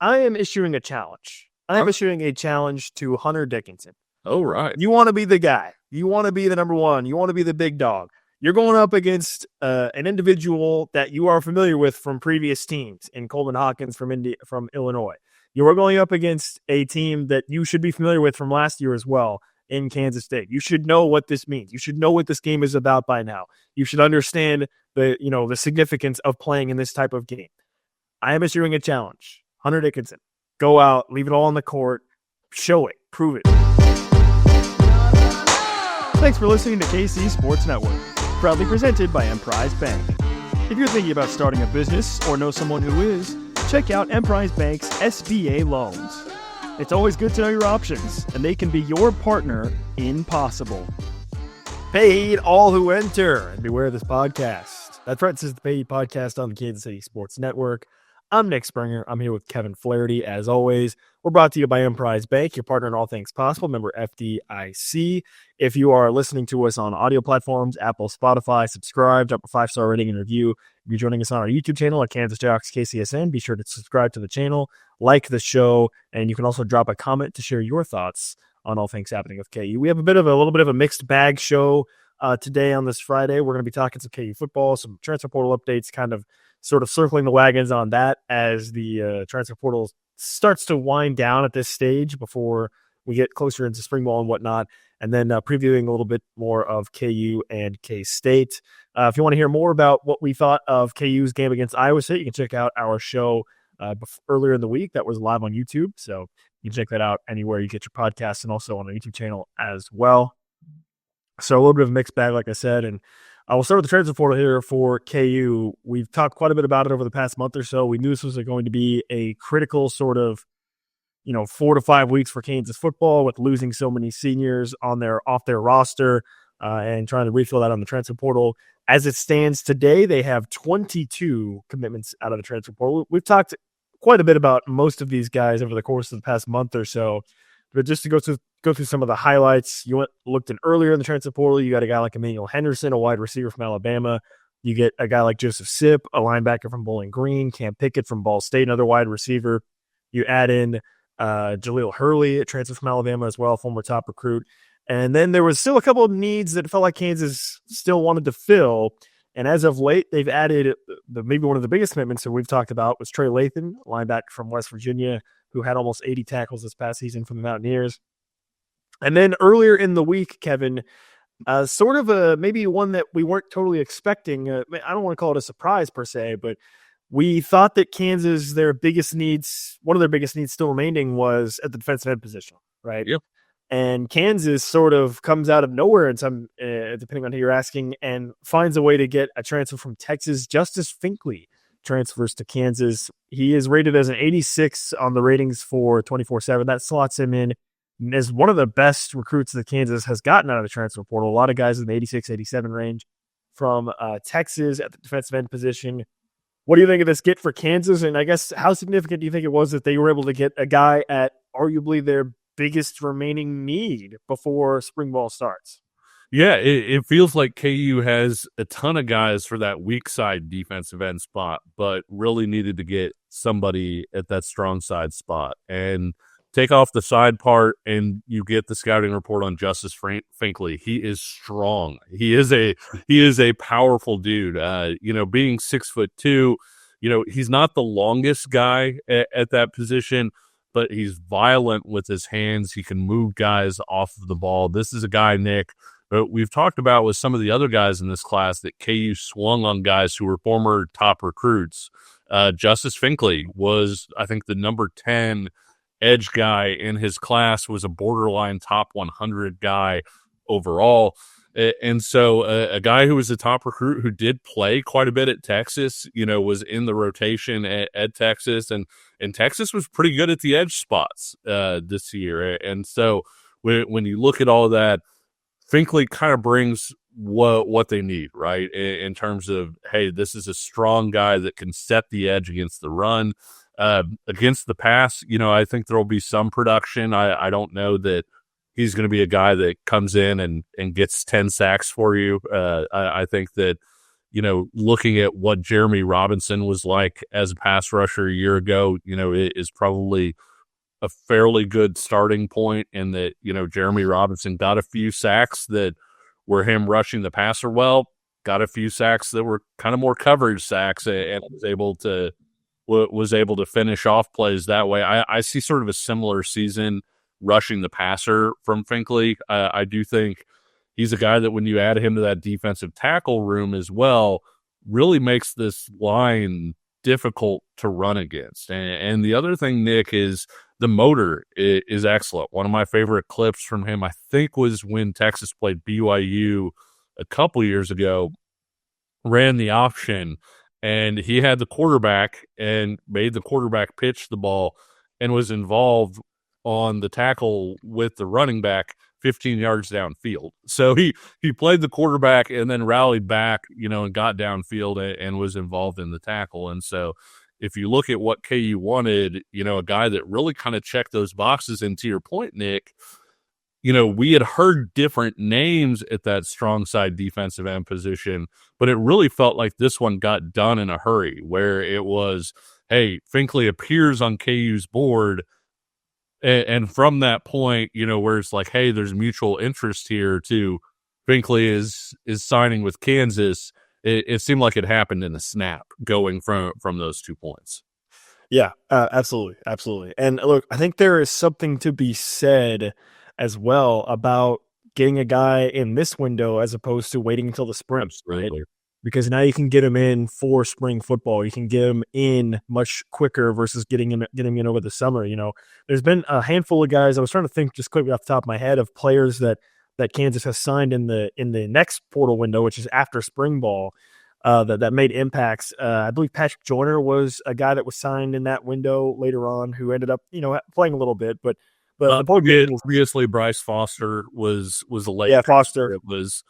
I am issuing a challenge. I am issuing a challenge to Hunter Dickinson. Oh, right. You want to be the guy. You want to be the number one. You want to be the big dog. You're going up against an individual that you are familiar with from previous teams in Coleman Hawkins from Illinois. You are going up against a team that you should be familiar with from last year as well in Kansas State. You should know what this means. You should know what this game is about by now. You should understand the significance of playing in this type of game. I am issuing a challenge. Hunter Dickinson, go out, leave it all on the court, show it, prove it. Thanks for listening to KC Sports Network, proudly presented by Emprise Bank. If you're thinking about starting a business or know someone who is, check out Emprise Bank's SBA loans. It's always good to know your options, and they can be your partner in possible. Paid all who enter, and beware of this podcast. That's right, this is the Paid Podcast on the Kansas City Sports Network. I'm Nick Springer. I'm here with Kevin Flaherty, as always. We're brought to you by Emprise Bank, your partner in all things possible, member FDIC. If you are listening to us on audio platforms, Apple, Spotify, subscribe, drop a 5-star rating and review. If you're joining us on our YouTube channel at Kansas Jayhawks KCSN, be sure to subscribe to the channel, like the show, and you can also drop a comment to share your thoughts on all things happening with KU. We have a little bit of a mixed bag show today on this Friday. We're going to be talking some KU football, some transfer portal updates, kind of sort of circling the wagons on that as the transfer portal starts to wind down at this stage before we get closer into spring ball and whatnot, and then previewing a little bit more of KU and K-State. If you want to hear more about what we thought of KU's game against Iowa State, you can check out our show earlier in the week that was live on YouTube, so you can check that out anywhere you get your podcasts and also on our YouTube channel as well. So a little bit of a mixed bag, like I said, and I will start with the transfer portal here for KU. We've talked quite a bit about it over the past month or so. We knew this was going to be a critical sort of, 4 to 5 weeks for Kansas football with losing so many seniors off their roster and trying to refill that on the transfer portal. As it stands today, they have 22 commitments out of the transfer portal. We've talked quite a bit about most of these guys over the course of the past month or so, but just to go through some of the highlights, looked in earlier in the transfer portal. You got a guy like Emmanuel Henderson, a wide receiver from Alabama. You get a guy like Joseph Sipp, a linebacker from Bowling Green. Cam Pickett from Ball State, another wide receiver. You add in Jaleel Hurley, a transfer from Alabama as well, former top recruit. And then there was still a couple of needs that it felt like Kansas still wanted to fill. And as of late, they've added maybe one of the biggest commitments that we've talked about was Trey Lathan, linebacker from West Virginia, who had almost 80 tackles this past season from the Mountaineers. And then earlier in the week, Kevin, sort of maybe one that we weren't totally expecting. I don't want to call it a surprise per se, but we thought that Kansas, one of their biggest needs still remaining was at the defensive end position, right? Yep. And Kansas sort of comes out of nowhere, and some, depending on who you're asking, and finds a way to get a transfer from Texas. Justice Finkley transfers to Kansas. He is rated as an 86 on the ratings for 24/7. That slots him in as one of the best recruits that Kansas has gotten out of the transfer portal. A lot of guys in the 86, 87 range from Texas at the defensive end position. What do you think of this get for Kansas? And I guess how significant do you think it was that they were able to get a guy at arguably their biggest remaining need before spring ball starts? Yeah, it feels like KU has a ton of guys for that weak side defensive end spot, but really needed to get somebody at that strong side spot. And take off the side part, and you get the scouting report on Justice Finkley. He is strong. He is a powerful dude. Being 6'2", he's not the longest guy at that position, but he's violent with his hands. He can move guys off of the ball. This is a guy, Nick, we've talked about with some of the other guys in this class that KU swung on guys who were former top recruits. Justice Finkley was, I think, the number 10 edge guy in his class, was a borderline top 100 guy overall. And so a guy who was a top recruit who did play quite a bit at Texas, was in the rotation at Texas, and Texas was pretty good at the edge spots this year. And so when you look at all of that, Finkley kind of brings what they need, right? In terms of, hey, this is a strong guy that can set the edge against the run. Against the pass, I think there will be some production. I don't know that he's going to be a guy that comes in and gets 10 sacks for you. I think that looking at what Jeremy Robinson was like as a pass rusher a year ago, it is probably a fairly good starting point, and that, Jeremy Robinson got a few sacks that were him rushing the passer well, got a few sacks that were kind of more coverage sacks, and was able to finish off plays that way. I see sort of a similar season rushing the passer from Finkley. I do think he's a guy that when you add him to that defensive tackle room as well, really makes this line difficult to run against. And the other thing, Nick, is the motor is excellent. One of my favorite clips from him, I think, was when Texas played BYU a couple years ago, ran the option, and he had the quarterback and made the quarterback pitch the ball and was involved on the tackle with the running back 15 yards downfield. So he played the quarterback and then rallied back, and got downfield and was involved in the tackle. And so if you look at what KU wanted, a guy that really kind of checked those boxes, and to your point, Nick, we had heard different names at that strong side defensive end position, but it really felt like this one got done in a hurry, where it was, hey, Finkley appears on KU's board. And from that point, where it's like, hey, there's mutual interest here to Finkley is signing with Kansas. It seemed like it happened in a snap going from those 2 points. Yeah, absolutely. Absolutely. And look, I think there is something to be said as well about getting a guy in this window as opposed to waiting until the spring. Absolutely. Right? Because now you can get him in for spring football. You can get him in much quicker versus getting him in over the summer. There's been a handful of guys. I was trying to think just quickly off the top of my head of players that Kansas has signed in the next portal window, which is after spring ball, that made impacts. I believe Patrick Joyner was a guy that was signed in that window later on, who ended up playing a little bit, but the point obviously Bryce Foster was a late. Yeah, Foster. It was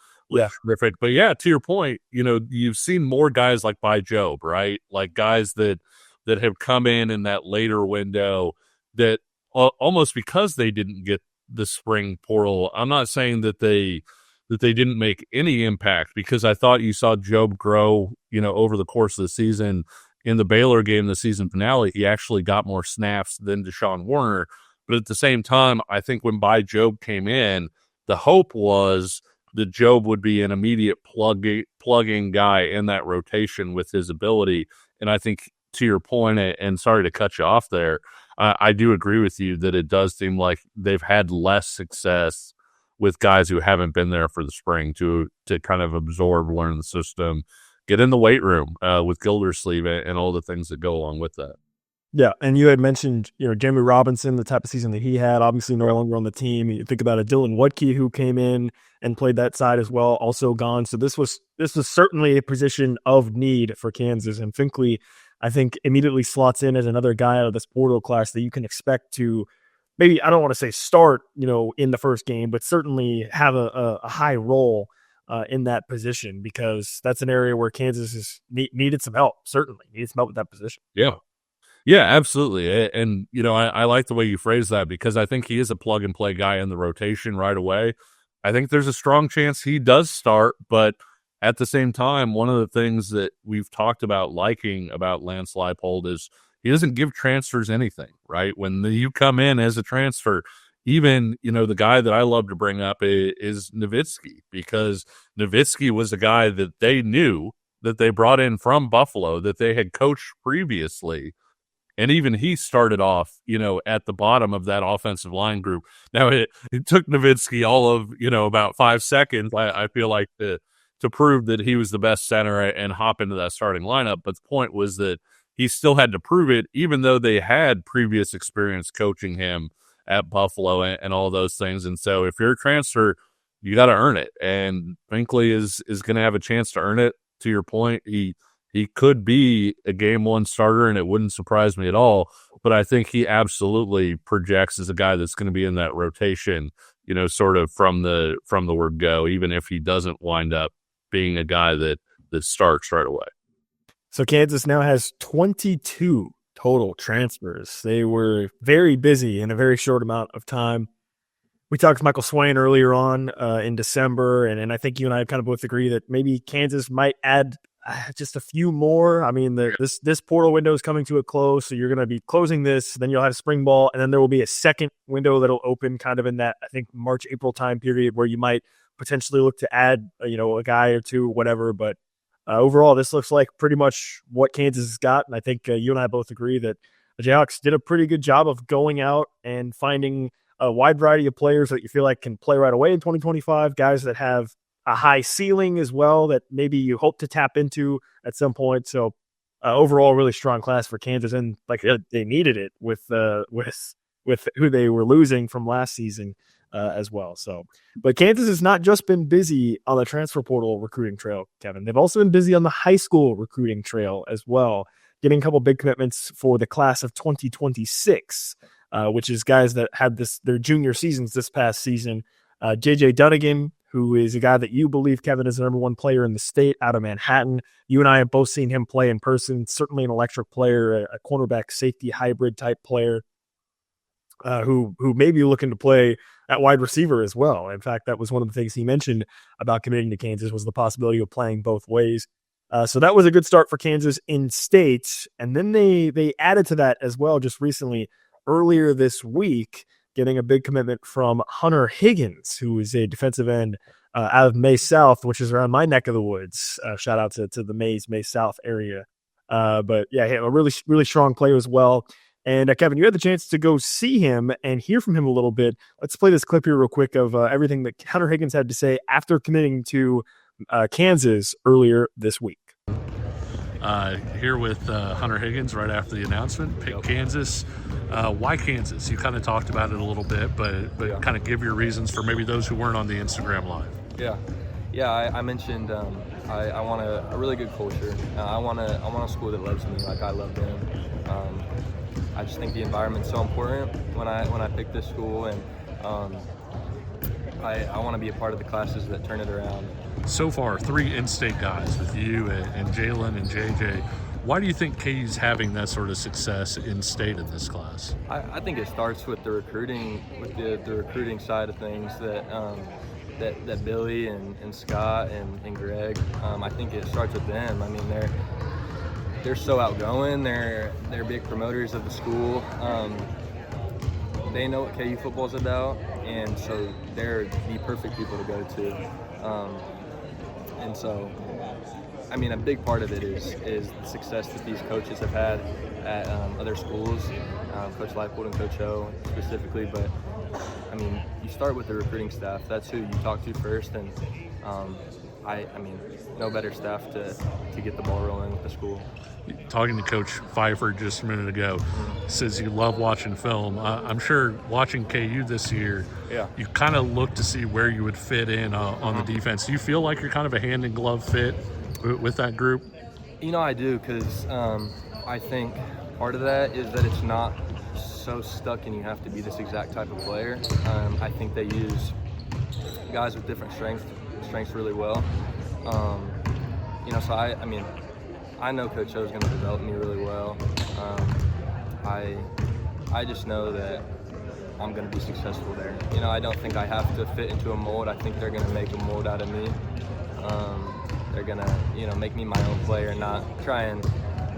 terrific. But yeah, to your point, you've seen more guys like By Job, right? Like guys that have come in that later window that almost because they didn't get the spring portal. I'm not saying that they didn't make any impact, because I thought you saw Job grow, over the course of the season. In the Baylor game, the season finale, he actually got more snaps than Deshaun Warner. But at the same time, I think when By Job came in, the hope was that Job would be an immediate plug-in guy in that rotation with his ability. And I think, to your point, and sorry to cut you off there, I do agree with you that it does seem like they've had less success with guys who haven't been there for the spring to kind of absorb, learn the system, get in the weight room with Gildersleeve and all the things that go along with that. Yeah, and you had mentioned, Jeremy Robinson, the type of season that he had, obviously no longer on the team. You think about a Dylan Wutke who came in and played that side as well, also gone. So this was certainly a position of need for Kansas, and Finkley, I think, immediately slots in as another guy out of this portal class that you can expect to maybe, I don't want to say start, in the first game, but certainly have a high role in that position, because that's an area where Kansas has needed some help, certainly needed some help with that position. Yeah. Yeah, absolutely. And, I like the way you phrase that, because I think he is a plug and play guy in the rotation right away. I think there's a strong chance he does start, but at the same time, one of the things that we've talked about liking about Lance Leipold is he doesn't give transfers anything, right? When you come in as a transfer, even, the guy that I love to bring up is Nowitzki, because Nowitzki was a guy that they knew, that they brought in from Buffalo, that they had coached previously. And even he started off, at the bottom of that offensive line group. Now, it took Nowitzki all of, about 5 seconds, I feel like, to prove that he was the best center and hop into that starting lineup. But the point was that he still had to prove it, even though they had previous experience coaching him at Buffalo and all those things. And so if you're a transfer, you got to earn it. And Finkley is going to have a chance to earn it. To your point, he could be a game one starter, and it wouldn't surprise me at all. But I think he absolutely projects as a guy that's going to be in that rotation, sort of from the word go, even if he doesn't wind up being a guy that starts right away. So Kansas now has 22 total transfers. They were very busy in a very short amount of time. We talked to Michael Swain earlier on in December, and I think you and I kind of both agree that maybe Kansas might add just a few more. I mean, this portal window is coming to a close, so you're going to be closing this. Then you'll have spring ball, and then there will be a second window that'll open kind of in that, I think, March, April time period where you might potentially look to add, a guy or two, whatever. But overall, this looks like pretty much what Kansas has got, and I think you and I both agree that the Jayhawks did a pretty good job of going out and finding a wide variety of players that you feel like can play right away in 2025, guys that have a high ceiling as well that maybe you hope to tap into at some point. So overall, really strong class for Kansas, and like they needed it with who they were losing from last season as well. So, but Kansas has not just been busy on the transfer portal recruiting trail, Kevin. They've also been busy on the high school recruiting trail as well, getting a couple big commitments for the class of 2026, which is guys that had their junior seasons this past season. JJ Dunnigan, who is a guy that you believe, Kevin, is the number one player in the state out of Manhattan. You and I have both seen him play in person, certainly an electric player, a cornerback safety hybrid type player who may be looking to play at wide receiver as well. In fact, that was one of the things he mentioned about committing to Kansas was the possibility of playing both ways. So that was a good start for Kansas in state. And then they added to that as well just recently, earlier this week, getting a big commitment from Hunter Higgins, who is a defensive end out of May South, which is around my neck of the woods. Shout out to the May South area. But yeah, a really, really strong player as well. And Kevin, you had the chance to go see him and hear from him a little bit. Let's play this clip here real quick of everything that Hunter Higgins had to say after committing to Kansas earlier this week. Here with Hunter Higgins right after the announcement. Pick Kansas. Why Kansas? You kind of talked about it a little bit, but kind of give your reasons for maybe those who weren't on the Instagram Live. Yeah. I mentioned I want a really good culture. I want a school that loves me like I love them. I just think the environment's so important when I pick this school, and I want to be a part of the classes that turn it around. So far, 3 in-state guys with you and Jalen and JJ. Why do you think KU's having that sort of success in-state in this class? I think it starts with the recruiting, with the recruiting side of things that Billy and Scott and Greg. I think it starts with them. I mean, they're so outgoing. They're big promoters of the school. They know what KU football is about, and so they're the perfect people to go to. And so, I mean, a big part of it is the success that these coaches have had at other schools, Coach Leipold and Coach O specifically. But, I mean, you start with the recruiting staff. That's who you talk to first, and I mean, no better staff to get the ball rolling with the school. Talking to Coach Pfeiffer just a minute ago, says you love watching film. I'm sure watching KU this year, you kind of look to see where you would fit in on the defense. Do you feel like you're kind of a hand-in-glove fit with that group? You know, I do, because I think part of that is that it's not so stuck and you have to be this exact type of player. I think they use guys with different strengths really well. You know, so I mean, I know Coach O is going to develop me really well. I just know that I'm going to be successful there. You know, I don't think I have to fit into a mold. I think they're going to make a mold out of me. They're going to, you know, make me my own player, not try and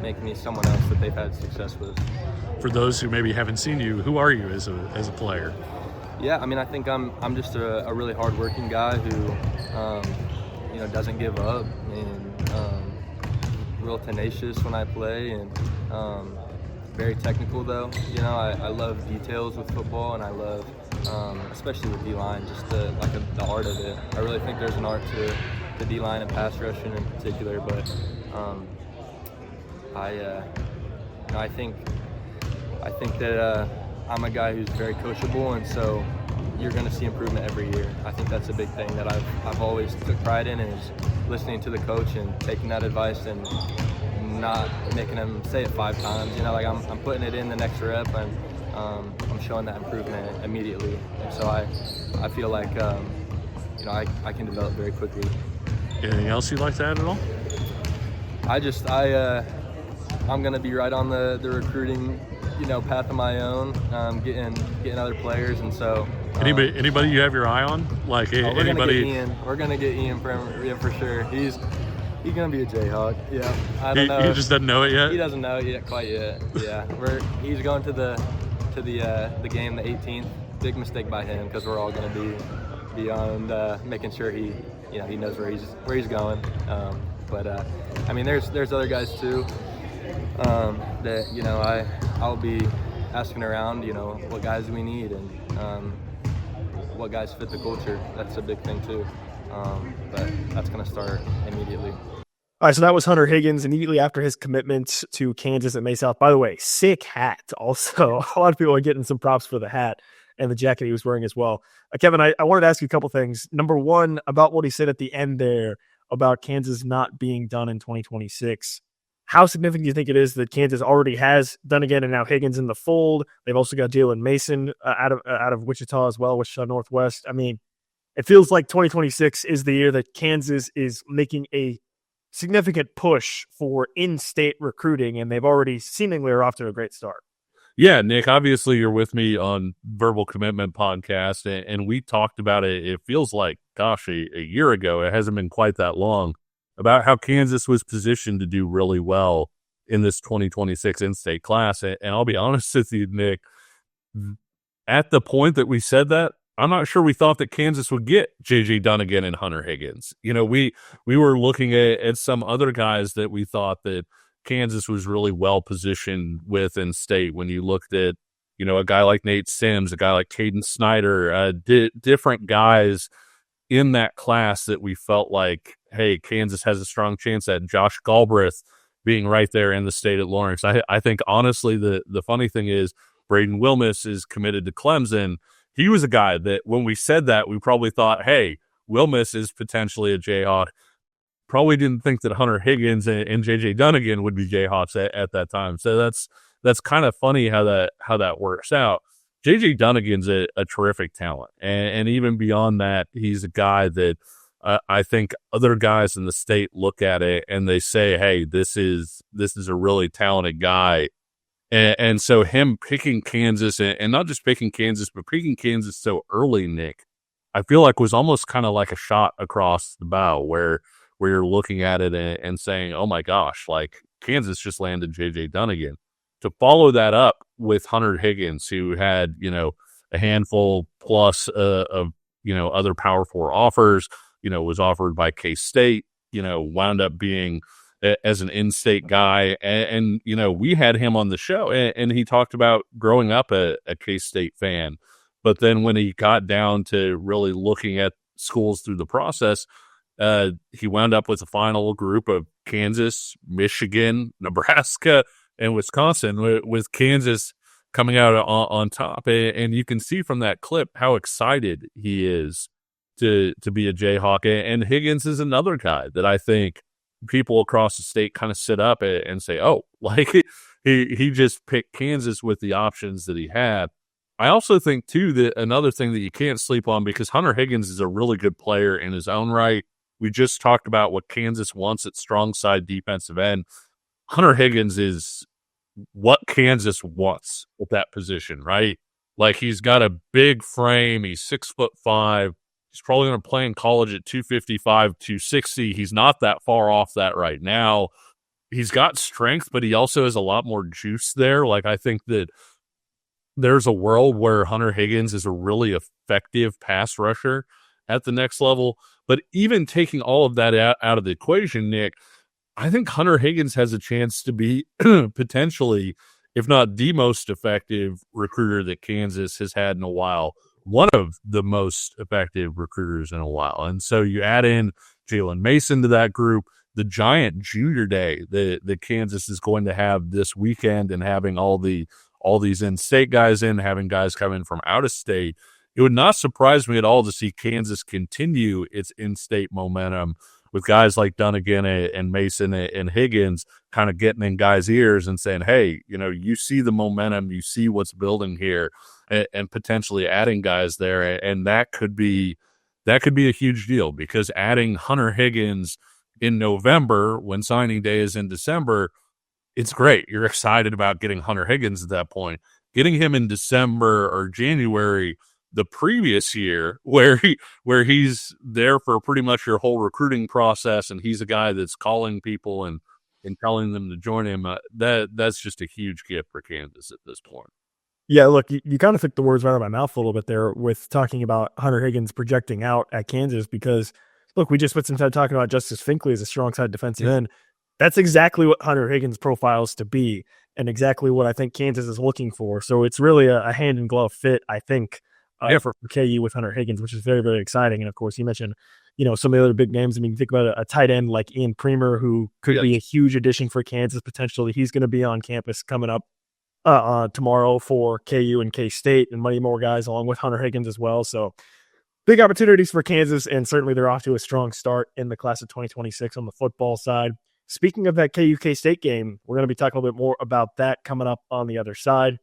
make me someone else that they've had success with. For those who maybe haven't seen you, who are you as a player? Yeah, I mean, I think I'm just a really hardworking guy who, you know, doesn't give up, and real tenacious when I play, and very technical though. You know, I love details with football, and I love, especially with D-line, just the art of it. I really think there's an art to the D-line and pass rushing in particular, but I think that I'm a guy who's very coachable, and so you're going to see improvement every year. I think that's a big thing that I've always took pride in, is listening to the coach and taking that advice and not making him say it 5 times. You know, like I'm putting it in the next rep, and I'm showing that improvement immediately. And so I feel like you know, I can develop very quickly. Anything else you'd like to add at all? I'm going to be right on the recruiting, you know, path of my own, getting other players, and so. Anybody you have your eye on? Like anybody? We're gonna get Ian for sure. He's gonna be a Jayhawk. Yeah, I don't know. He just doesn't know it yet. He doesn't know it yet, quite yet. Yeah, he's going to the game the 18th. Big mistake by him because we're all gonna be on making sure he knows where he's going. But I mean, there's other guys too that I'll be asking around. What guys do we need and what guys fit the culture. That's a big thing too. But that's gonna start immediately. All right, so that was Hunter Higgins immediately after his commitment to Kansas at May-South. By the way, sick hat also. A lot of people are getting some props for the hat and the jacket he was wearing as well. Kevin, I wanted to ask you a couple things. Number one, about what he said at the end there about Kansas not being done in 2026. How significant do you think it is that Kansas already has done again and now Higgins in the fold? They've also got Jalen Mason out of Wichita as well, Wichita Northwest. I mean, it feels like 2026 is the year that Kansas is making a significant push for in-state recruiting, and they've already seemingly are off to a great start. Yeah, Nick, obviously you're with me on Verbal Commitment podcast, and we talked about it, it feels like, gosh, a year ago, it hasn't been quite that long, about how Kansas was positioned to do really well in this 2026 in-state class. And I'll be honest with you, Nick, at the point that we said that, I'm not sure we thought that Kansas would get J.J. Dunnigan and Hunter Higgins. We were looking at some other guys that we thought that Kansas was really well positioned with in state. When you looked at, a guy like Nate Sims, a guy like Caden Snyder, different guys in that class that we felt like, hey, Kansas has a strong chance at. Josh Galbraith being right there in the state at Lawrence. I think, honestly, the funny thing is Braden Wilmus is committed to Clemson. He was a guy that when we said that, we probably thought, hey, Wilmus is potentially a Jayhawk. Probably didn't think that Hunter Higgins and J.J. Dunnigan would be Jayhawks at that time. So that's kind of funny how that works out. J.J. Dunnigan's a terrific talent. And even beyond that, he's a guy that I think other guys in the state look at it and they say, hey, this is a really talented guy. And so him picking Kansas, and not just picking Kansas, but picking Kansas so early, Nick, I feel like was almost kind of like a shot across the bow where you're looking at it and saying, oh my gosh, like Kansas just landed J.J. Dunnigan. To follow that up with Hunter Higgins, who had, a handful plus of, other Power 4 offers, was offered by K-State, wound up being as an in-state guy. And we had him on the show and he talked about growing up a K-State fan. But then when he got down to really looking at schools through the process, he wound up with a final group of Kansas, Michigan, Nebraska, and Wisconsin, with Kansas coming out on top. And you can see from that clip how excited he is to be a Jayhawk. And Higgins is another guy that I think people across the state kind of sit up and say, oh, like he just picked Kansas with the options that he had. I also think, too, that another thing that you can't sleep on, because Hunter Higgins is a really good player in his own right. We just talked about what Kansas wants at strong side defensive end. Hunter Higgins is what Kansas wants at that position, right? Like, he's got a big frame. He's 6'5". He's probably going to play in college at 255, 260. He's not that far off that right now. He's got strength, but he also has a lot more juice there. Like, I think that there's a world where Hunter Higgins is a really effective pass rusher at the next level. But even taking all of that out of the equation, Nick, I think Hunter Higgins has a chance to be potentially, if not the most effective recruiter that Kansas has had in a while, one of the most effective recruiters in a while. And so you add in Jalen Mason to that group, the giant junior day that Kansas is going to have this weekend, and having all these in-state guys in, having guys come in from out of state. It would not surprise me at all to see Kansas continue its in-state momentum with guys like Dunnigan and Mason and Higgins kind of getting in guys' ears and saying, hey, you see the momentum, you see what's building here, and potentially adding guys there. And that could be a huge deal, because adding Hunter Higgins in November when signing day is in December, it's great. You're excited about getting Hunter Higgins at that point. Getting him in December or January, the previous year where he's there for pretty much your whole recruiting process, and he's a guy that's calling people and telling them to join him. That's just a huge gift for Kansas at this point. Yeah, look, you kind of took the words right out of my mouth a little bit there with talking about Hunter Higgins projecting out at Kansas because, look, we just spent some time talking about Justice Finkley as a strong side defensive end. That's exactly what Hunter Higgins profiles to be and exactly what I think Kansas is looking for. So it's really a hand-in-glove fit, I think, for KU with Hunter Higgins, which is very, very exciting. And, of course, you mentioned some of the other big names. I mean, think about a tight end like Ian Premer, who could be a huge addition for Kansas potentially. He's going to be on campus coming up tomorrow for KU and K-State and many more guys along with Hunter Higgins as well. So big opportunities for Kansas, and certainly they're off to a strong start in the class of 2026 on the football side. Speaking of that KU K-State game, we're going to be talking a little bit more about that coming up on the other side.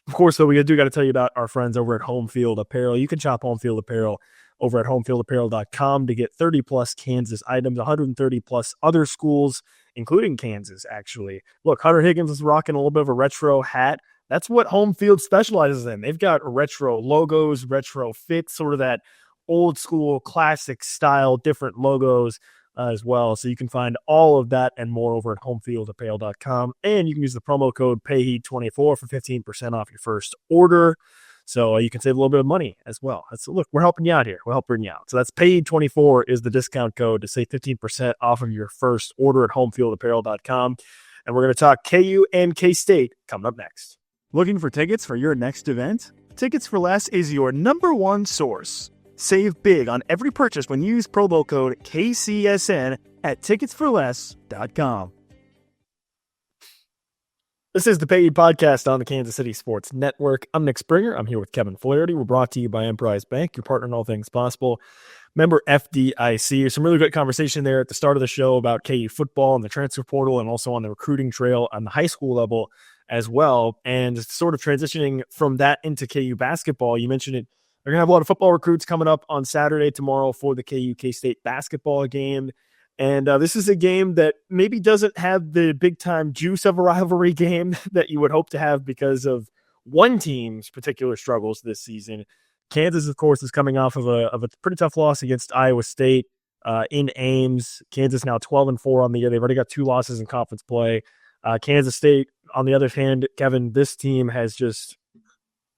Of course, though, we do got to tell you about our friends over at Home Field Apparel. You can shop Home Field Apparel over at homefieldapparel.com to get 30-plus Kansas items, 130-plus other schools, including Kansas, actually. Look, Hunter Higgins is rocking a little bit of a retro hat. That's what Home Field specializes in. They've got retro logos, retro fits, sort of that old school, classic style, different logos as well. So you can find all of that and more over at homefieldapparel.com. And you can use the promo code PAYHEAT24 for 15% off your first order. So you can save a little bit of money as well. Look, we're helping you out here. We're helping you out. So that's PAYHEAT24 is the discount code to save 15% off of your first order at homefieldapparel.com. And we're going to talk KU and K-State coming up next. Looking for tickets for your next event? Tickets for Less is your number one source. Save big on every purchase when you use promo code KCSN at ticketsforless.com. This is the Paid Podcast on the Kansas City Sports Network. I'm Nick Springer. I'm here with Kevin Flaherty. We're brought to you by Emprise Bank, your partner in all things possible. Member FDIC. There's some really good conversation there at the start of the show about KU football and the transfer portal and also on the recruiting trail on the high school level as well. And sort of transitioning from that into KU basketball, you mentioned it. They're going to have a lot of football recruits coming up on Saturday tomorrow for the KU K-State basketball game. And this is a game that maybe doesn't have the big-time juice of a rivalry game that you would hope to have because of one team's particular struggles this season. Kansas, of course, is coming off of a pretty tough loss against Iowa State in Ames. Kansas now 12-4 on the year. They've already got 2 losses in conference play. Kansas State, on the other hand, Kevin, this team has just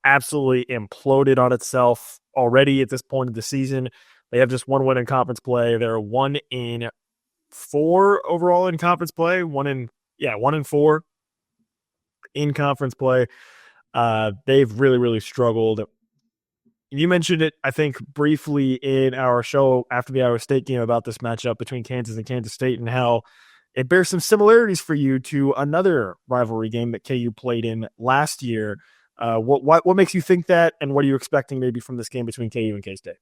absolutely imploded on itself already at this point of the season. They have just 1 win in conference play. They're 1-4 overall in conference play. 1-4 in conference play. They've really, really struggled. You mentioned it, I think, briefly in our show after the Iowa State game about this matchup between Kansas and Kansas State and how it bears some similarities for you to another rivalry game that KU played in last year. What makes you think that, and what are you expecting maybe from this game between KU and K-State?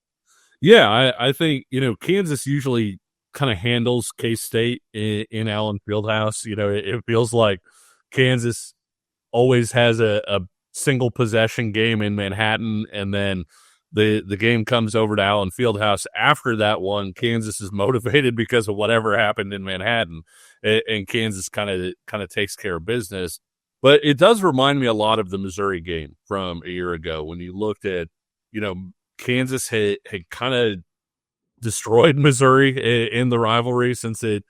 Yeah, I think, Kansas usually kind of handles K-State in Allen Fieldhouse. It feels like Kansas always has a single possession game in Manhattan, and then the game comes over to Allen Fieldhouse. After that one, Kansas is motivated because of whatever happened in Manhattan, and Kansas kind of takes care of business. But it does remind me a lot of the Missouri game from a year ago when you looked at, Kansas had kind of destroyed Missouri in the rivalry since it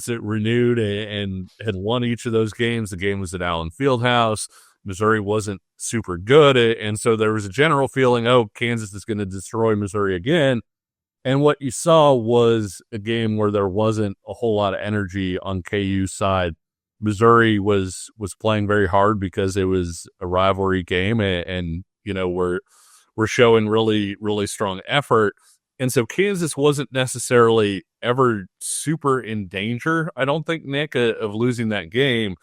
renewed and had won each of those games. The game was at Allen Fieldhouse. Missouri wasn't super good, and so there was a general feeling, Kansas is going to destroy Missouri again. And what you saw was a game where there wasn't a whole lot of energy on KU's side. Missouri was playing very hard because it was a rivalry game, and we're showing really, really strong effort. And so Kansas wasn't necessarily ever super in danger, I don't think, Nick, of losing that game.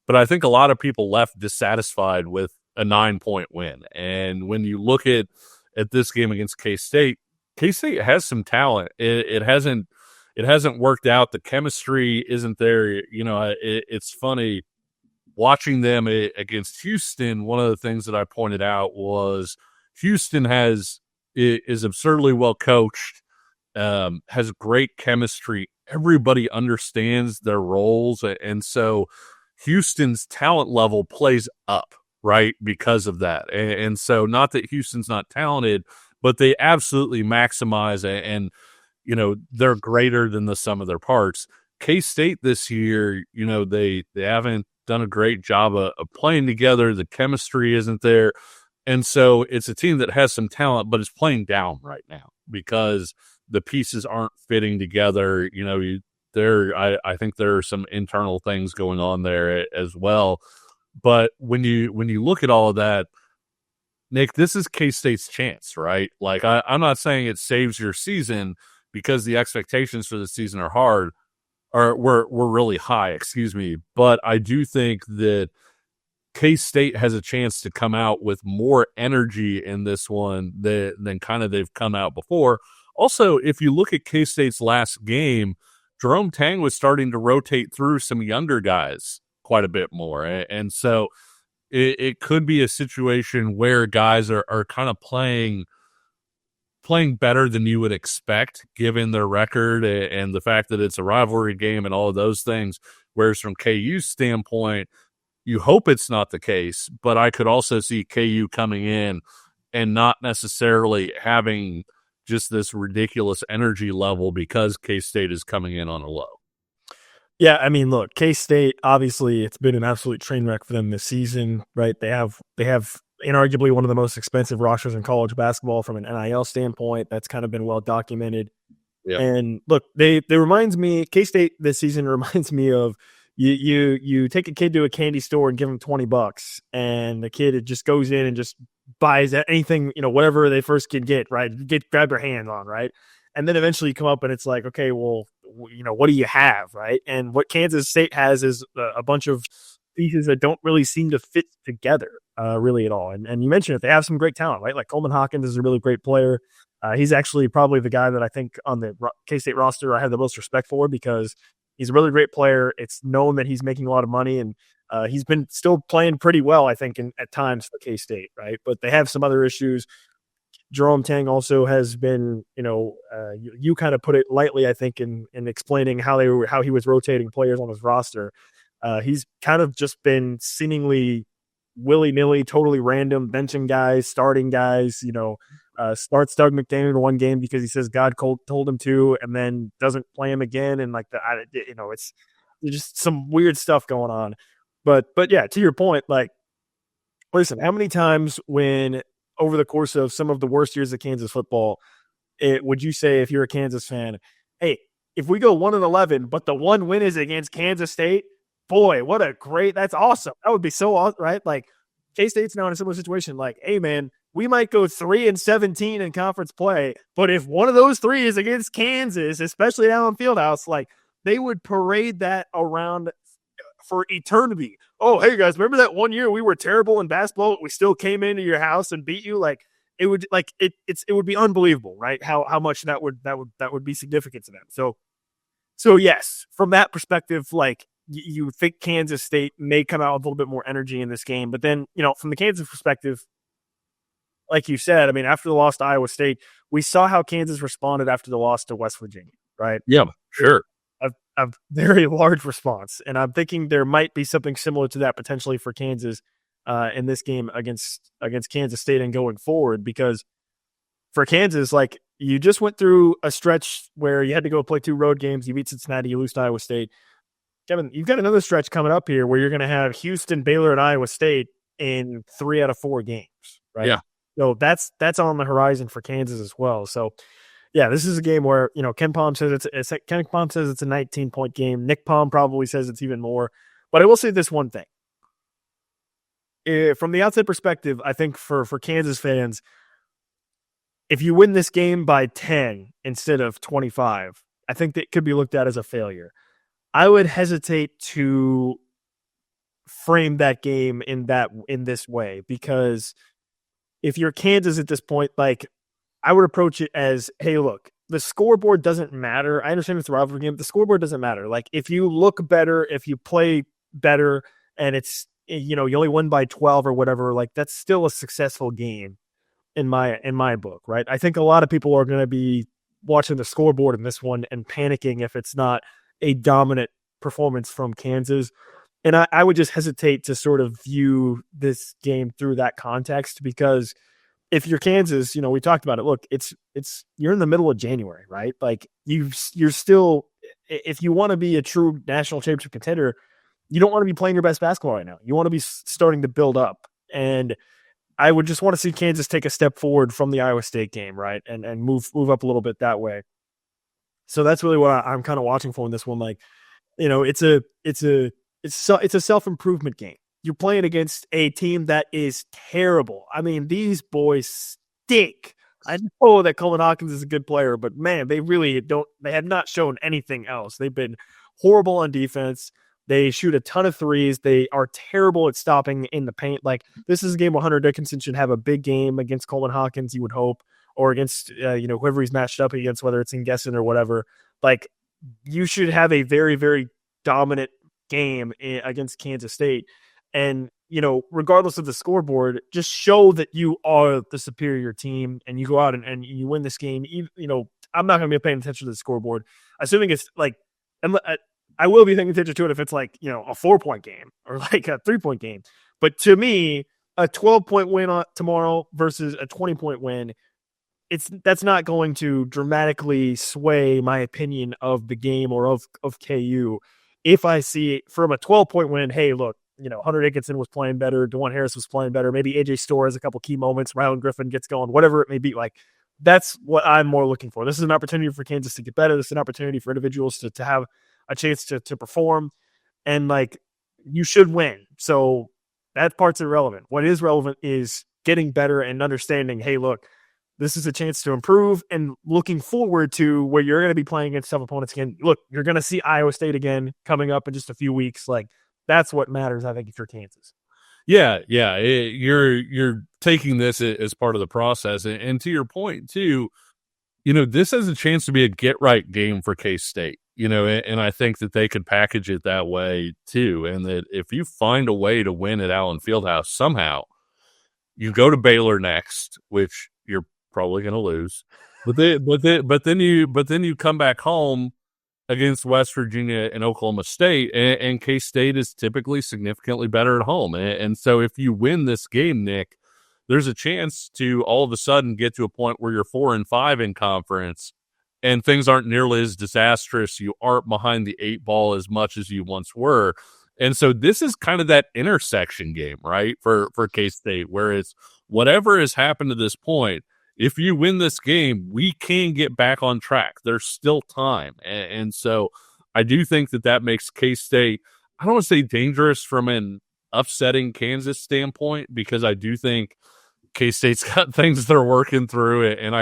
But I think a lot of people left dissatisfied with a 9-point win. And when you look at this game against K-State, K-State has some talent. It hasn't worked out. The chemistry isn't there. It's funny watching them against Houston. One of the things that I pointed out was Houston is absurdly well coached, has great chemistry. Everybody understands their roles. And so Houston's talent level plays up right, because of that. And so not that Houston's not talented, but they absolutely maximize it, and, you know, they're greater than the sum of their parts. K-State this year, you know, they haven't done a great job of playing together. The chemistry isn't there. And so it's a team that has some talent, but it's playing down right now because the pieces aren't fitting together. You know, I think there are some internal things going on there as well. But when you look at all of that, Nick, this is K-State's chance, right? Like, I'm not saying it saves your season because the expectations for the season are hard, or were really high, excuse me. But I do think that K-State has a chance to come out with more energy in this one than kind of they've come out before. Also, if you look at K-State's last game, Jerome Tang was starting to rotate through some younger guys quite a bit more. And so it could be a situation where guys are kind of playing better than you would expect given their record and the fact that it's a rivalry game and all of those things. Whereas from KU's standpoint, you hope it's not the case, but I could also see KU coming in and not necessarily having just this ridiculous energy level because K-State is coming in on a low. Yeah, I mean, look, K-State, obviously, it's been an absolute train wreck for them this season, right? They have inarguably one of the most expensive rosters in college basketball from an NIL standpoint. That's kind of been well documented. Yeah. And look, they reminds me, K-State this season reminds me of you take a kid to a candy store and give him $20, and the kid just goes in and just buys anything, you know, whatever they first can get, right? Grab their hand on, right? And then eventually you come up and it's like, okay, well, you know, what do you have, right? And what Kansas State has is a bunch of pieces that don't really seem to fit together really at all. And you mentioned it, they have some great talent, right? Like Coleman Hawkins is a really great player. He's actually probably the guy that I think on the K-State roster I have the most respect for because he's a really great player. It's known that he's making a lot of money, and he's been still playing pretty well, I think, at times for K-State, right? But they have some other issues. Jerome Tang also has been, you know, you kind of put it lightly, I think, in explaining how he was rotating players on his roster. He's kind of just been seemingly willy-nilly, totally random, benching guys, starting guys, you know, starts Doug McDaniel in one game because he says God told him to, and then doesn't play him again. And like you know, it's just some weird stuff going on. But yeah, to your point, like, listen, how many times when over the course of some of the worst years of Kansas football, would you say if you're a Kansas fan, hey, if we go 1-11, but the one win is against Kansas State, boy, that's awesome. That would be so awesome, right? Like K-State's now in a similar situation. Like, hey, man, we might go 3-17 in conference play, but if one of those three is against Kansas, especially at Allen Fieldhouse, like they would parade that around for eternity. Oh, hey guys, remember that one year we were terrible in basketball, but we still came into your house and beat you? Like it would, like it would be unbelievable, right? How much that would be significant to them. So yes, from that perspective, like you think Kansas State may come out with a little bit more energy in this game, but then, you know, from the Kansas perspective, like you said, I mean, after the loss to Iowa State, we saw how Kansas responded after the loss to West Virginia, right? Yeah, sure. A very large response. And I'm thinking there might be something similar to that potentially for Kansas in this game against Kansas State and going forward, because for Kansas, like you just went through a stretch where you had to go play 2 road games. You beat Cincinnati, you lose to Iowa State. Kevin, you've got another stretch coming up here where you're going to have Houston, Baylor, and Iowa State in 3 out of 4 games, right? Yeah. So that's on the horizon for Kansas as well. So yeah, this is a game where, you know, Ken Palm says it's a 19-point game. Nick Palm probably says it's even more. But I will say this one thing. From the outside perspective, I think for Kansas fans, if you win this game by 10 instead of 25, I think that could be looked at as a failure. I would hesitate to frame that game in this way, because if you're Kansas at this point, like, I would approach it as, hey, look, the scoreboard doesn't matter. I understand it's a rivalry game. The scoreboard doesn't matter. Like, if you look better, if you play better, and it's, you know, you only win by 12 or whatever, like, that's still a successful game in my book, right? I think a lot of people are going to be watching the scoreboard in this one and panicking if it's not a dominant performance from Kansas. And I would just hesitate to sort of view this game through that context, because if you're Kansas, we talked about it. Look, it's you're in the middle of January, right? Like you're still, if you want to be a true national championship contender, you don't want to be playing your best basketball right now. You want to be starting to build up. And I would just want to see Kansas take a step forward from the Iowa State game, right? And move up a little bit that way. So that's really what I'm kind of watching for in this one. Like, it's a self-improvement game. You're playing against a team that is terrible. I mean, these boys stink. I know that Coleman Hawkins is a good player, but man, they have not shown anything else. They've been horrible on defense. They shoot a ton of threes. They are terrible at stopping in the paint. Like, this is a game where Hunter Dickinson should have a big game against Coleman Hawkins, you would hope, or against, whoever he's matched up against, whether it's in Guesson or whatever. Like, you should have a very, very dominant game against Kansas State. And, regardless of the scoreboard, just show that you are the superior team and you go out and you win this game. I'm not going to be paying attention to the scoreboard, assuming it's like, I will be paying attention to it if it's like, a 4-point game or like a 3-point game. But to me, a 12-point win tomorrow versus a 20-point win, that's not going to dramatically sway my opinion of the game or of KU. If I see from a 12-point win, hey, look, Hunter Dickinson was playing better, DeJuan Harris was playing better, maybe AJ Storr has a couple key moments, Rylan Griffin gets going, whatever it may be. Like, that's what I'm more looking for. This is an opportunity for Kansas to get better. This is an opportunity for individuals to have a chance to perform, and like, you should win. So that part's irrelevant. What is relevant is getting better and understanding, hey, look, this is a chance to improve, and looking forward to where you're going to be playing against tough opponents again. Look, you're going to see Iowa State again coming up in just a few weeks. Like, that's what matters, I think, if you're Kansas. Yeah. You're taking this as part of the process. And to your point, too, this has a chance to be a get-right game for K-State, and I think that they could package it that way, too, and that if you find a way to win at Allen Fieldhouse somehow, you go to Baylor next, which you're probably going to lose, but then you come back home against West Virginia and Oklahoma State, and K-State is typically significantly better at home. And so if you win this game, Nick, there's a chance to all of a sudden get to a point where you're 4-5 in conference and things aren't nearly as disastrous. You aren't behind the 8 ball as much as you once were. And so this is kind of that intersection game, right, for K-State, where it's whatever has happened to this point. If you win this game, we can get back on track. There's still time. And so I do think that makes K-State, I don't want to say dangerous from an upsetting Kansas standpoint, because I do think K-State's got things they're working through. And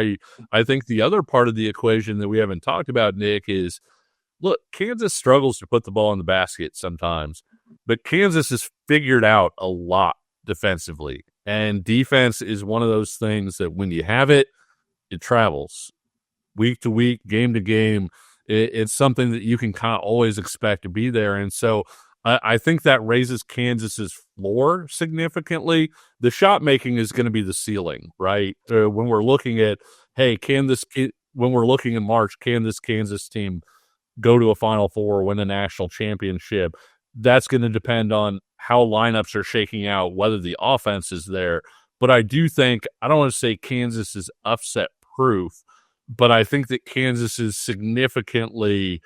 I think the other part of the equation that we haven't talked about, Nick, is, look, Kansas struggles to put the ball in the basket sometimes, but Kansas has figured out a lot defensively. And defense is one of those things that when you have it, it travels week to week, game to game. It's something that you can kind of always expect to be there. And so I think that raises Kansas's floor significantly. The shot making is going to be the ceiling, right? When we're looking at, hey, when we're looking in March, can this Kansas team go to a Final Four, win a national championship? That's going to depend on how lineups are shaking out, whether the offense is there. But I do think, I don't want to say Kansas is upset proof, but I think that Kansas is significantly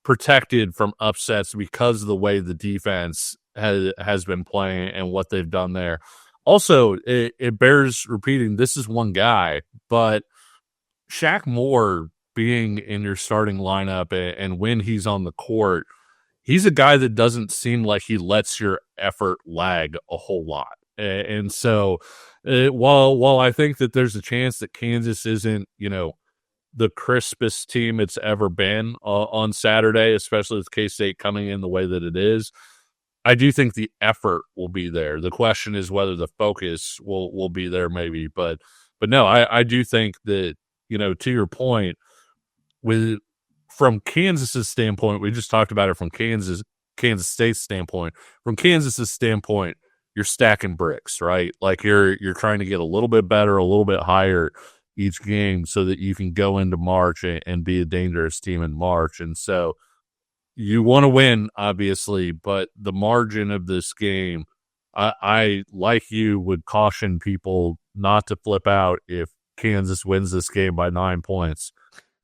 protected from upsets because of the way the defense has been playing and what they've done there. Also, it bears repeating, this is one guy, but Shaq Moore being in your starting lineup and when he's on the court, he's a guy that doesn't seem like he lets your effort lag a whole lot. And so while I think that there's a chance that Kansas isn't, the crispest team it's ever been on Saturday, especially with K-State coming in the way that it is, I do think the effort will be there. The question is whether the focus will be there maybe. But no, I do think that, to your point, from Kansas's standpoint, we just talked about it from Kansas State's standpoint. From Kansas's standpoint, you're stacking bricks, right? Like you're trying to get a little bit better, a little bit higher each game so that you can go into March and be a dangerous team in March. And so you want to win, obviously, but the margin of this game, I like you would caution people not to flip out if Kansas wins this game by 9 points,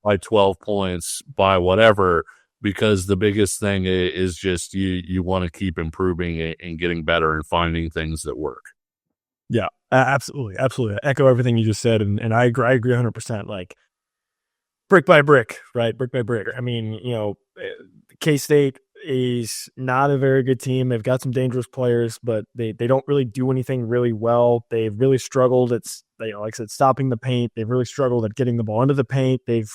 by 12 points, by whatever, because the biggest thing is just you want to keep improving and getting better and finding things that work. Yeah, absolutely. Absolutely. I echo everything you just said. And I agree 100%. Like, brick by brick, right? Brick by brick. I mean, K-State is not a very good team. They've got some dangerous players, but they don't really do anything really well. They've really struggled. Like I said, stopping the paint. They've really struggled at getting the ball into the paint. They've,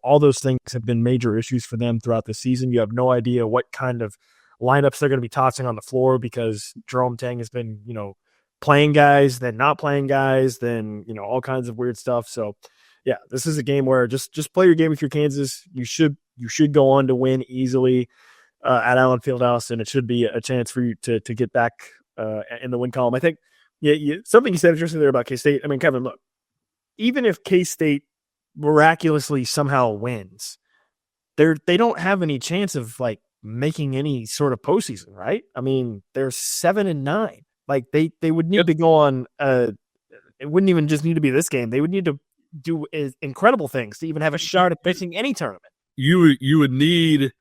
all those things have been major issues for them throughout the season. You have no idea what kind of lineups they're going to be tossing on the floor because Jerome Tang has been, playing guys, then not playing guys, then, all kinds of weird stuff. So, yeah, this is a game where just play your game if you're Kansas. You should go on to win easily at Allen Fieldhouse, and it should be a chance for you to get back in the win column. I think something you said interesting there about K-State. I mean, Kevin, look, even if K-State miraculously somehow wins, they don't have any chance of like making any sort of postseason, right? I mean, they're 7-9. Like they would need to go on. It wouldn't even just need to be this game. They would need to do incredible things to even have a shot at pitching any tournament. You would need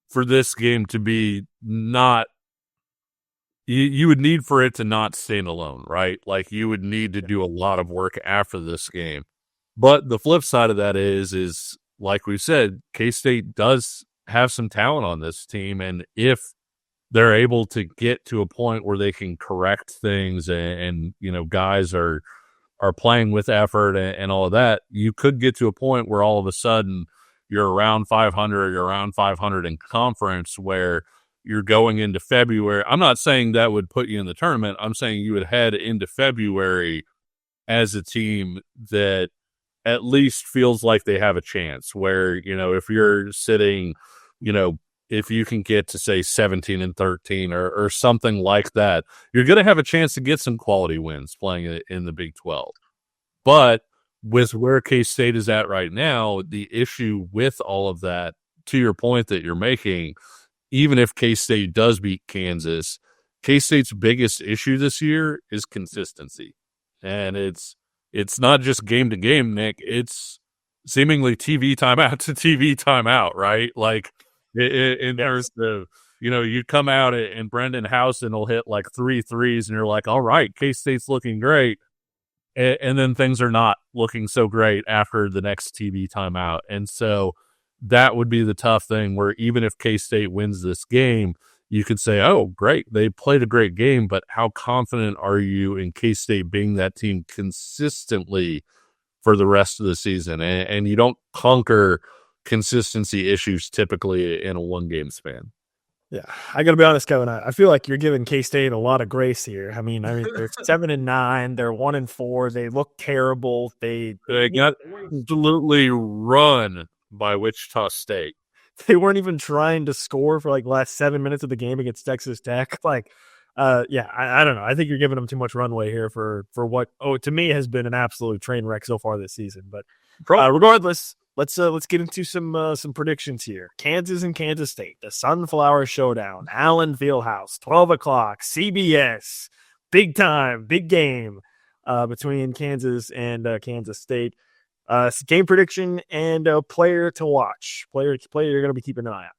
for this game to be not. You would need for it to not stand alone, right? Like you would need to do a lot of work after this game. But the flip side of that is like we said, K-State does have some talent on this team, and if they're able to get to a point where they can correct things and guys are playing with effort and all of that, you could get to a point where all of a sudden you're around 500, you're around 500 in conference where you're going into February. I'm not saying that would put you in the tournament. I'm saying you would head into February as a team that at least feels like they have a chance where, if you're sitting, if you can get to say 17-13 or something like that, you're going to have a chance to get some quality wins playing in the Big 12. But with where K-State is at right now, the issue with all of that, to your point that you're making, even if K-State does beat Kansas, K-State's biggest issue this year is consistency. And it's not just game to game, Nick. It's seemingly TV timeout to TV timeout, right? Like, in terms of, you come out and Brendan Housen will hit like 3 threes and you're like, all right, K-State's looking great. And then things are not looking so great after the next TV timeout. And so that would be the tough thing where even if K-State wins this game, you could say, oh, great, they played a great game, but how confident are you in K-State being that team consistently for the rest of the season? And you don't conquer consistency issues typically in a one-game span. Yeah, I got to be honest, Kevin. I feel like you're giving K-State a lot of grace here. I mean, they're 7-9, they're 1-4. They look terrible. They got absolutely run by Wichita State. They weren't even trying to score for like the last 7 minutes of the game against Texas Tech. Like, I don't know. I think you're giving them too much runway here for what to me has been an absolute train wreck so far this season. But regardless. Let's get into some predictions here. Kansas and Kansas State, the Sunflower Showdown, Allen Fieldhouse, 12 o'clock, CBS, big time, big game between Kansas and Kansas State. Game prediction and player to watch. Player you're going to be keeping an eye on.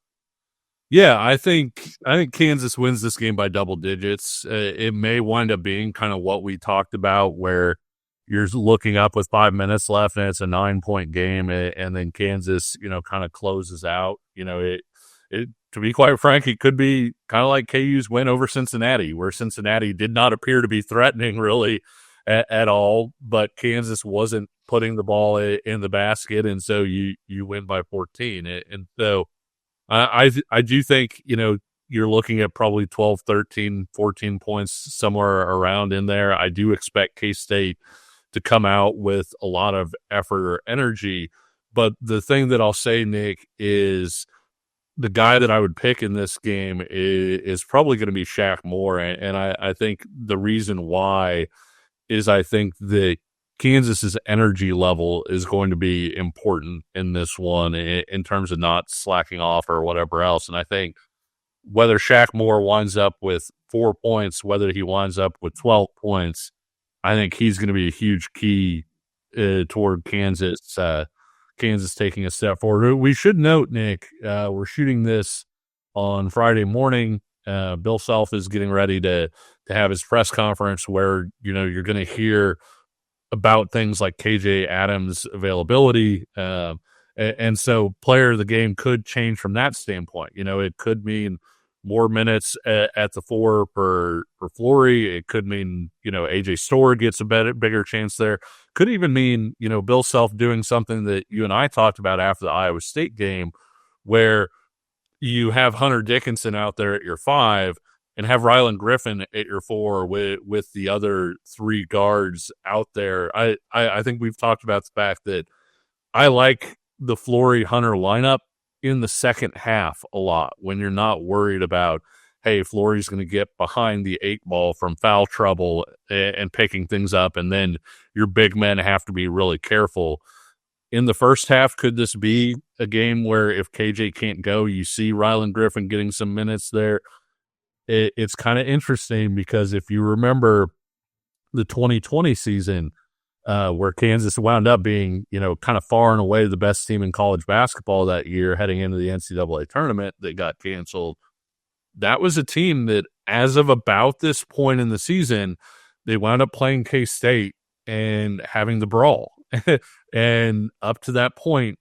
Yeah, I think Kansas wins this game by double digits. It may wind up being kind of what we talked about where you're looking up with 5 minutes left and it's a 9-point game and then Kansas, kind of closes out. It to be quite frank, it could be kind of like KU's win over Cincinnati, where Cincinnati did not appear to be threatening really at all, but Kansas wasn't putting the ball in the basket. And so you win by 14. And so I do think, you're looking at probably 12, 13, 14 points somewhere around in there. I do expect K-State to come out with a lot of effort or energy. But the thing that I'll say, Nick, is the guy that I would pick in this game is probably going to be Shaq Moore. And I think the reason why is I think that Kansas's energy level is going to be important in this one in terms of not slacking off or whatever else. And I think whether Shaq Moore winds up with 4 points, whether he winds up with 12 points, I think he's going to be a huge key toward Kansas taking a step forward. We should note, Nick, we're shooting this on Friday morning. Bill Self is getting ready to have his press conference where, you're going to hear about things like KJ Adams' availability. And so player of the game could change from that standpoint. It could mean more minutes at the 4 for Flory. It could mean, AJ Storr gets a bigger chance there. Could even mean, Bill Self doing something that you and I talked about after the Iowa State game, where you have Hunter Dickinson out there at your 5 and have Rylan Griffin at your 4 with the other 3 guards out there. I think we've talked about the fact that I like the Flory Hunter lineup in the second half a lot when you're not worried about, hey, Flory's going to get behind the 8 ball from foul trouble and picking things up, and then your big men have to be really careful. In the first half, could this be a game where if KJ can't go, you see Rylan Griffin getting some minutes there? It's kind of interesting because if you remember the 2020 season, where Kansas wound up being, kind of far and away the best team in college basketball that year heading into the NCAA tournament that got canceled. That was a team that, as of about this point in the season, they wound up playing K-State and having the brawl. And up to that point,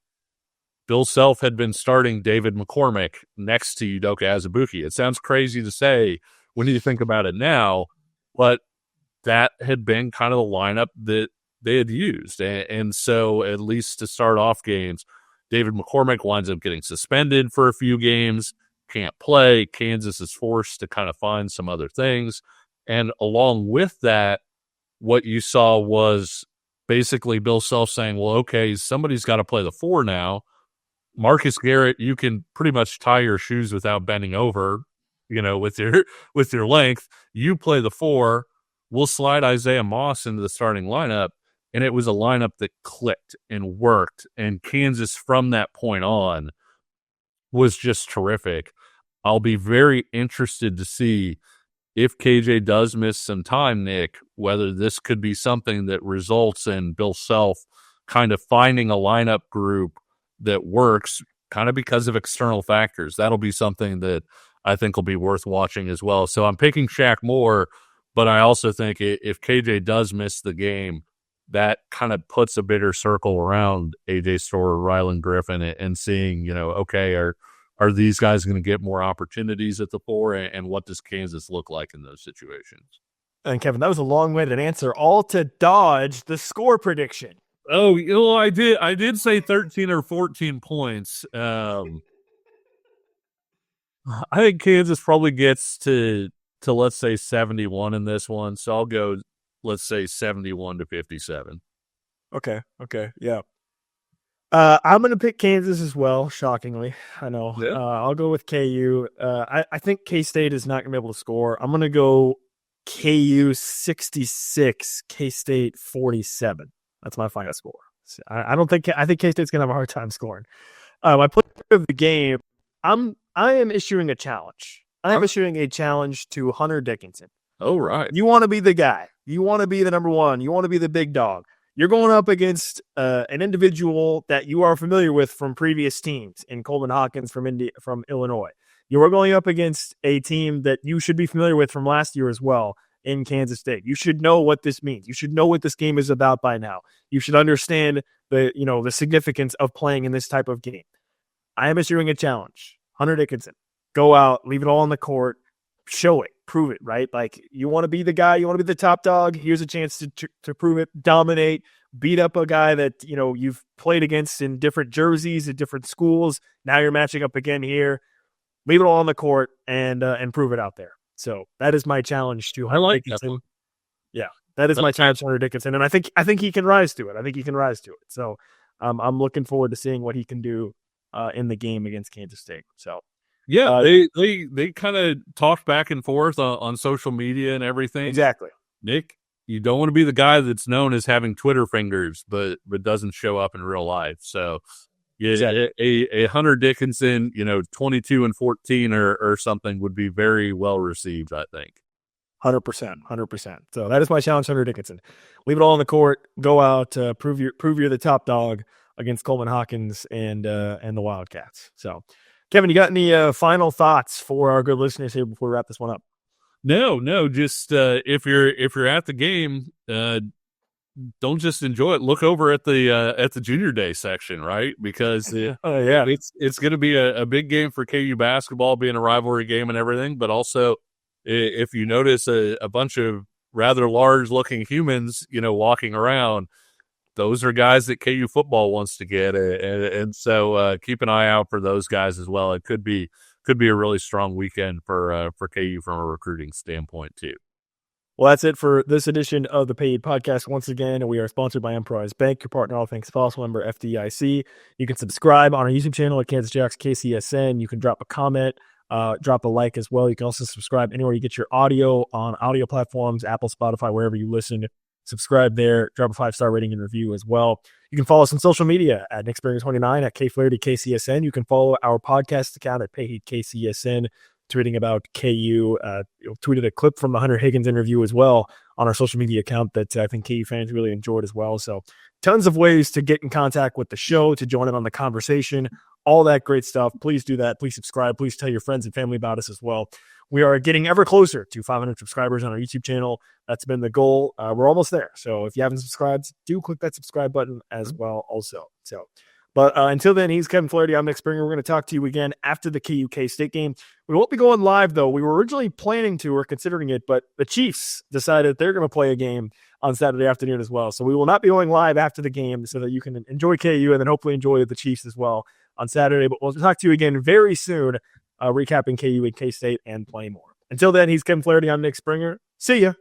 Bill Self had been starting David McCormick next to Udoka Azubuike. It sounds crazy to say when you think about it now, but that had been kind of the lineup that they had used. And so at least to start off games, David McCormick winds up getting suspended for a few games, can't play. Kansas is forced to kind of find some other things. And along with that, what you saw was basically Bill Self saying, well, okay, somebody's got to play the 4 now. Marcus Garrett, you can pretty much tie your shoes without bending over, with your length. You play the 4. We'll slide Isaiah Moss into the starting lineup. And it was a lineup that clicked and worked. And Kansas from that point on was just terrific. I'll be very interested to see if KJ does miss some time, Nick, whether this could be something that results in Bill Self kind of finding a lineup group that works kind of because of external factors. That'll be something that I think will be worth watching as well. So I'm picking Shaq Moore, but I also think if KJ does miss the game, that kind of puts a bigger circle around AJ Storr, Rylan Griffin, and seeing, okay, are these guys going to get more opportunities at the 4, and what does Kansas look like in those situations? And Kevin, that was a long-winded answer, all to dodge the score prediction. Oh, I did say 13 or 14 points. I think Kansas probably gets to let's say 71 in this one. So I'll go, let's say 71-57. Okay, yeah. I'm going to pick Kansas as well, shockingly. I know. Yeah. I'll go with KU. I think K-State is not going to be able to score. I'm going to go KU 66, K-State 47. That's my final score. I think K-State's going to have a hard time scoring. My player of the game, I am issuing a challenge. I am issuing a challenge to Hunter Dickinson. Oh, right. You want to be the guy. You want to be the number 1. You want to be the big dog. You're going up against an individual that you are familiar with from previous teams in Coleman Hawkins from Illinois. You are going up against a team that you should be familiar with from last year as well in Kansas State. You should know what this means. You should know what this game is about by now. You should understand the significance of playing in this type of game. I am issuing a challenge. Hunter Dickinson, go out, leave it all on the court, show it, prove it, right? Like, you want to be the guy, you want to be the top dog. Here's a chance to prove it, dominate, beat up a guy that, you've played against in different jerseys at different schools. Now you're matching up again here. Leave it all on the court and prove it out there. So that is my challenge to Hunter Dickinson. Yeah, that is my challenge to Hunter Dickinson, and I think he can rise to it. So I'm looking forward to seeing what he can do in the game against Kansas State. So yeah, they kind of talked back and forth on social media and everything. Exactly. Nick, you don't want to be the guy that's known as having Twitter fingers, but doesn't show up in real life. So, yeah, exactly. a Hunter Dickinson, 22 and 14 or something would be very well received, I think. 100%. So that is my challenge, Hunter Dickinson. Leave it all on the court. Go out, prove you're the top dog against Coleman Hawkins and the Wildcats. So, Kevin, you got any final thoughts for our good listeners here before we wrap this one up? No. Just if you're at the game, don't just enjoy it. Look over at the junior day section, right? Because it's going to be a big game for KU basketball, being a rivalry game and everything. But also, if you notice a bunch of rather large looking humans, walking around, those are guys that KU football wants to get, and so keep an eye out for those guys as well. It could be a really strong weekend for KU from a recruiting standpoint too. Well, that's it for this edition of the Paid Podcast. Once again, we are sponsored by Emprise Bank, your partner, all things possible, member FDIC. You can subscribe on our YouTube channel at Kansas Jayhawks KCSN. You can drop a comment, drop a like as well. You can also subscribe anywhere you get your audio on audio platforms, Apple, Spotify, wherever you listen. Subscribe there, drop a 5-star rating and review as well. You can follow us on social media at NickSpringer29, at K-Flaherty KCSN. You can follow our podcast account at Payheat KCSN, tweeting about KU. Tweeted a clip from the Hunter Higgins interview as well on our social media account that I think KU fans really enjoyed as well. So tons of ways to get in contact with the show, to join in on the conversation, all that great stuff. Please do that. Please subscribe. Please tell your friends and family about us as well. We are getting ever closer to 500 subscribers on our YouTube channel. That's been the goal. We're almost there. So if you haven't subscribed, do click that subscribe button as well also. But until then, he's Kevin Flaherty. I'm Nick Springer. We're going to talk to you again after the KU K-State game. We won't be going live, though. We were originally planning to or considering it, but the Chiefs decided they're going to play a game on Saturday afternoon as well. So we will not be going live after the game so that you can enjoy KU and then hopefully enjoy the Chiefs as well on Saturday. But we'll talk to you again very soon, recapping KU and K-State and plenty more. Until then, he's Kevin Flaherty. I'm Nick Springer. See ya.